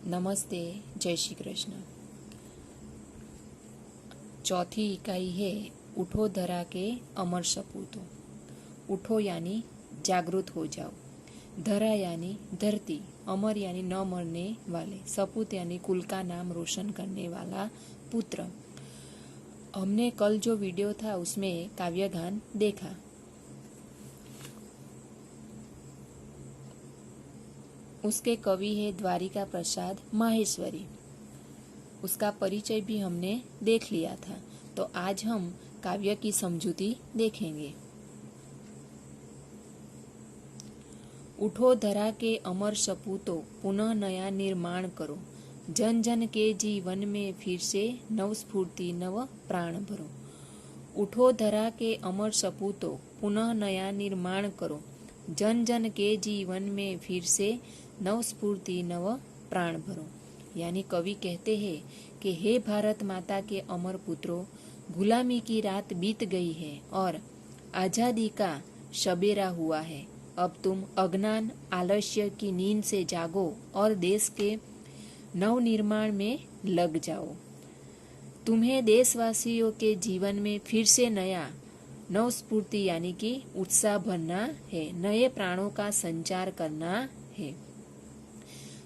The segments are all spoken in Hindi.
नमस्ते, जय श्री कृष्ण। चौथी इकाई है उठो धरा के अमर सपूतों। उठो यानी जागृत हो जाओ, धरा यानी धरती, अमर यानी न मरने वाले, सपूत यानी कुल का नाम रोशन करने वाला पुत्र। हमने कल जो वीडियो था उसमें काव्यगान देखा। उसके कवि है द्वारिका प्रसाद माहेश्वरी। उसका परिचय भी हमने देख लिया था। तो आज हम काव्य की समझूती देखेंगे। उठो धरा के अमर सपूतों, पुनः नया निर्माण करो, जन जन के जीवन में फिर से नव स्फूर्ति नव प्राण भरो। उठो धरा के अमर सपूतों, पुनः नया निर्माण करो, जन जन के जीवन में फिर से नव स्फूर्ति नव प्राण भरो। यानी कवि कहते हैं कि हे भारत माता के अमर पुत्रों, गुलामी की रात बीत गई है और आजादी का सबेरा हुआ है। अब तुम अज्ञान आलस्य की नींद से जागो और देश के नव निर्माण में लग जाओ। तुम्हें देशवासियों के जीवन में फिर से नया नव स्फूर्ति यानी कि उत्साह भरना है, नए प्राणों का संचार करना है।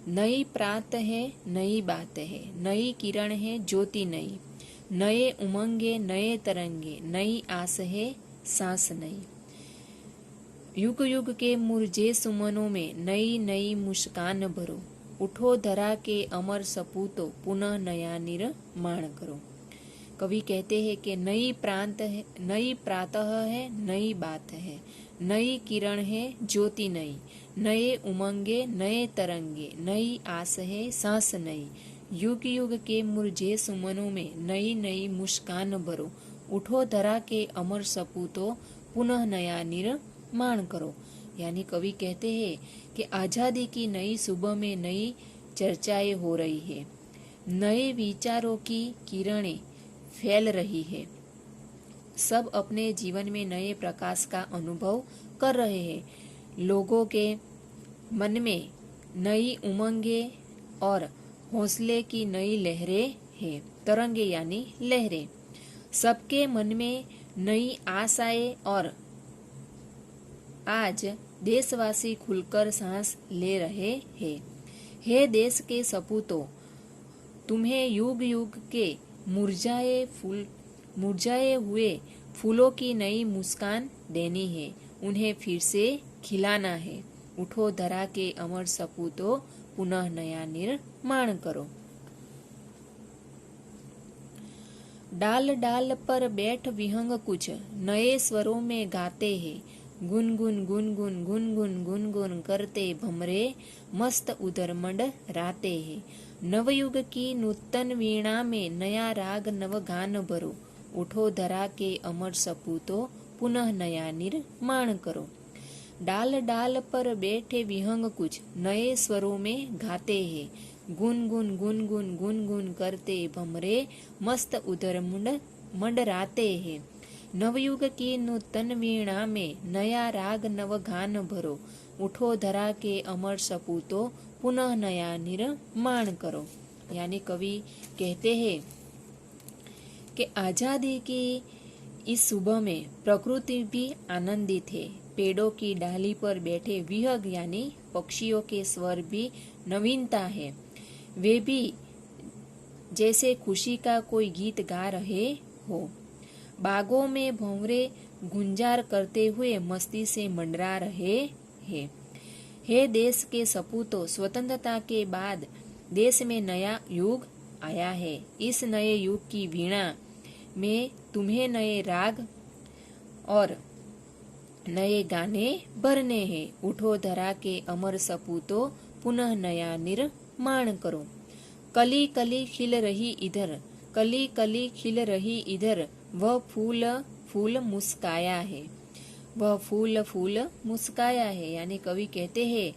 नई प्रात है, नई बात है, नई किरण है, ज्योति नई, नए उमंगे, नए तरंगे, नई आस है, सांस नई। युग युग के मुरझे सुमनों में नई नई मुस्कान भरो। उठो धरा के अमर सपूतों, पुनः नया निर्माण करो। कवि कहते हैं कि नई प्रातः है, नई बात है, नई किरण है, ज्योति नई, नए उमंगे, नए तरंगे, नई आस है, सांस नई। युग युग के मुरझे सुमनों में नई नई मुस्कान भरो। उठो धरा के अमर सपूतों, पुनः नया निर्माण करो। यानी कवि कहते हैं कि आजादी की नई सुबह में नई चर्चाएं हो रही है, नए विचारों की किरणें फैल रही है। सब अपने जीवन में नए प्रकाश का अनुभव कर रहे हैं। लोगों के मन में नई उमंगे और हौसले की नई लहरें हैं। तरंगे यानी लहरें। सबके मन में नई आशाएं और आज देशवासी खुलकर सांस ले रहे हैं। हे देश के सपूतों, तुम्हें युग युग के मुरझाए हुए फूलों की नई मुस्कान देनी है, उन्हें फिर से खिलाना है। उठो धरा के अमर सपूतों, पुनः नया निर्माण करो। डाल डाल पर बैठ विहंग कुछ नए स्वरों में गाते हैं। गुनगुन गुनगुन गुनगुन गुनगुन करते भमरे मस्त उधर मंडराते हैं। नवयुग की नूतन वीणा में नया राग नव गान भरो। उठो धरा के अमर सपूतों, पुनः नया निर्माण करो। डाल डाल पर बैठे विहंग कुछ नए स्वरों में गाते हैं। गुनगुन गुनगुन गुनगुन करते भमरे मस्त उधर मंडराते हैं। नवयुग की नूतन वीणा में नया राग नव गान भरो। उठो धरा के अमर सपूतों, पुनः नया निर्माण करो। यानी कवि कहते हैं कि आजादी की इस सुबह में प्रकृति भी आनंदित है। पेड़ों की डाली पर बैठे विहंग यानी पक्षियों के स्वर भी नवीनता है। वे भी जैसे खुशी का कोई गीत गा रहे हो। बागों में भंवरे गुंजार करते हुए मस्ती से मंडरा रहे हैं। हे देश के सपूतों, स्वतंत्रता के बाद देश में नया युग आया है। इस नए युग की वीणा में तुम्हें नए राग और नए गाने भरने हैं। उठो धरा के अमर सपूतों, पुनः नया निर्माण करो। कली कली खिल रही इधर, कली कली खिल रही इधर, वह फूल फूल मुस्काया है, वह फूल फूल मुस्काया है। यानी कवि कहते हैं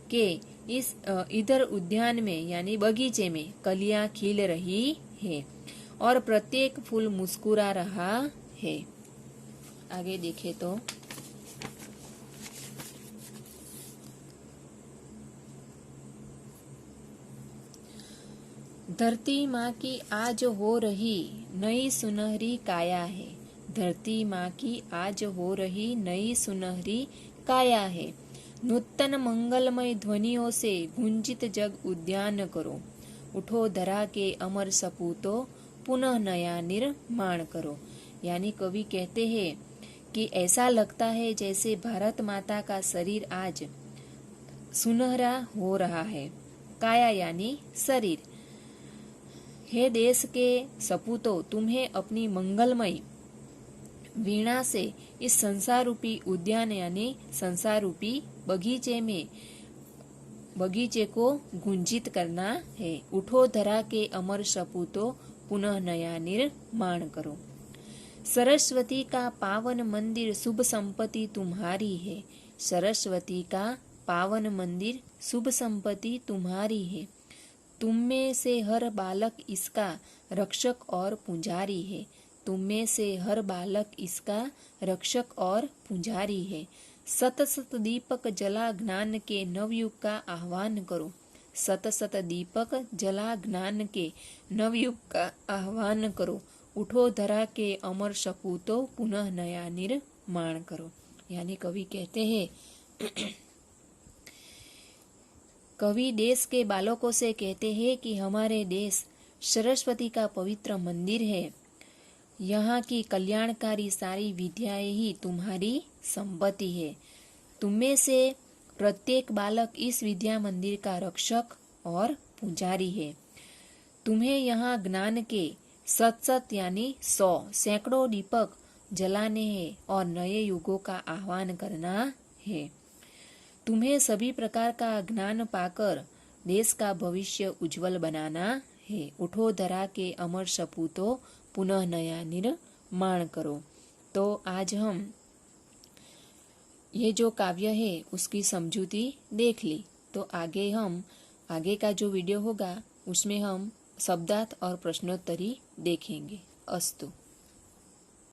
कि इस इधर उद्यान में यानी बगीचे में कलियां खिल रही है और प्रत्येक फूल मुस्कुरा रहा है। आगे देखें तो धरती माँ की आज हो रही नई सुनहरी काया है। धरती माँ की आज हो रही नई सुनहरी काया है। नूतन मंगलमय ध्वनियों से गुंजित जग उद्यान करो। उठो धरा के अमर सपूतों, पुनः नया निर्माण करो। यानी कवि कहते हैं कि ऐसा लगता है जैसे भारत माता का शरीर आज सुनहरा हो रहा है। काया यानी शरीर। हे देश के सपूतों, तुम्हें अपनी मंगलमय वीणा से इस संसार रूपी उद्यान यानी संसार रूपी बगीचे को गुंजित करना है। उठो धरा के अमर सपूतों, पुनः नया निर्माण करो। सरस्वती का पावन मंदिर शुभ संपत्ति तुम्हारी है। सरस्वती का पावन मंदिर शुभ संपत्ति तुम्हारी है। तुम में से हर बालक इसका रक्षक और पुजारी है। तुम में से हर बालक इसका रक्षक और पुजारी है। सत सत दीपक जला ज्ञान के नवयुग का आह्वान करो। सत सत दीपक जला ज्ञान के नवयुग का आह्वान करो। उठो धरा के अमर सपूतों, पुनः नया निर्माण करो। यानी कवि कहते हैं कवि देश के बालकों से कहते हैं कि हमारे देश सरस्वती का पवित्र मंदिर है। यहाँ की कल्याणकारी सारी विद्याएं ही तुम्हारी संपत्ति है। तुममें से प्रत्येक बालक इस विद्या मंदिर का रक्षक और पुजारी है। तुम्हें यहाँ ज्ञान के सत यानी 100 सैकड़ों दीपक जलाने हैं और नए युगों का आह्वान करना है। तुम्हें सभी प्रकार का ज्ञान पाकर देश का भविष्य उज्जवल बनाना है। उठो धरा के अमर सपूतों, पुनः नया निर्माण करो। तो आज हम ये जो काव्य है उसकी समझूती देख ली। तो आगे का जो वीडियो होगा उसमें हम शब्दार्थ और प्रश्नोत्तरी देखेंगे। अस्तु।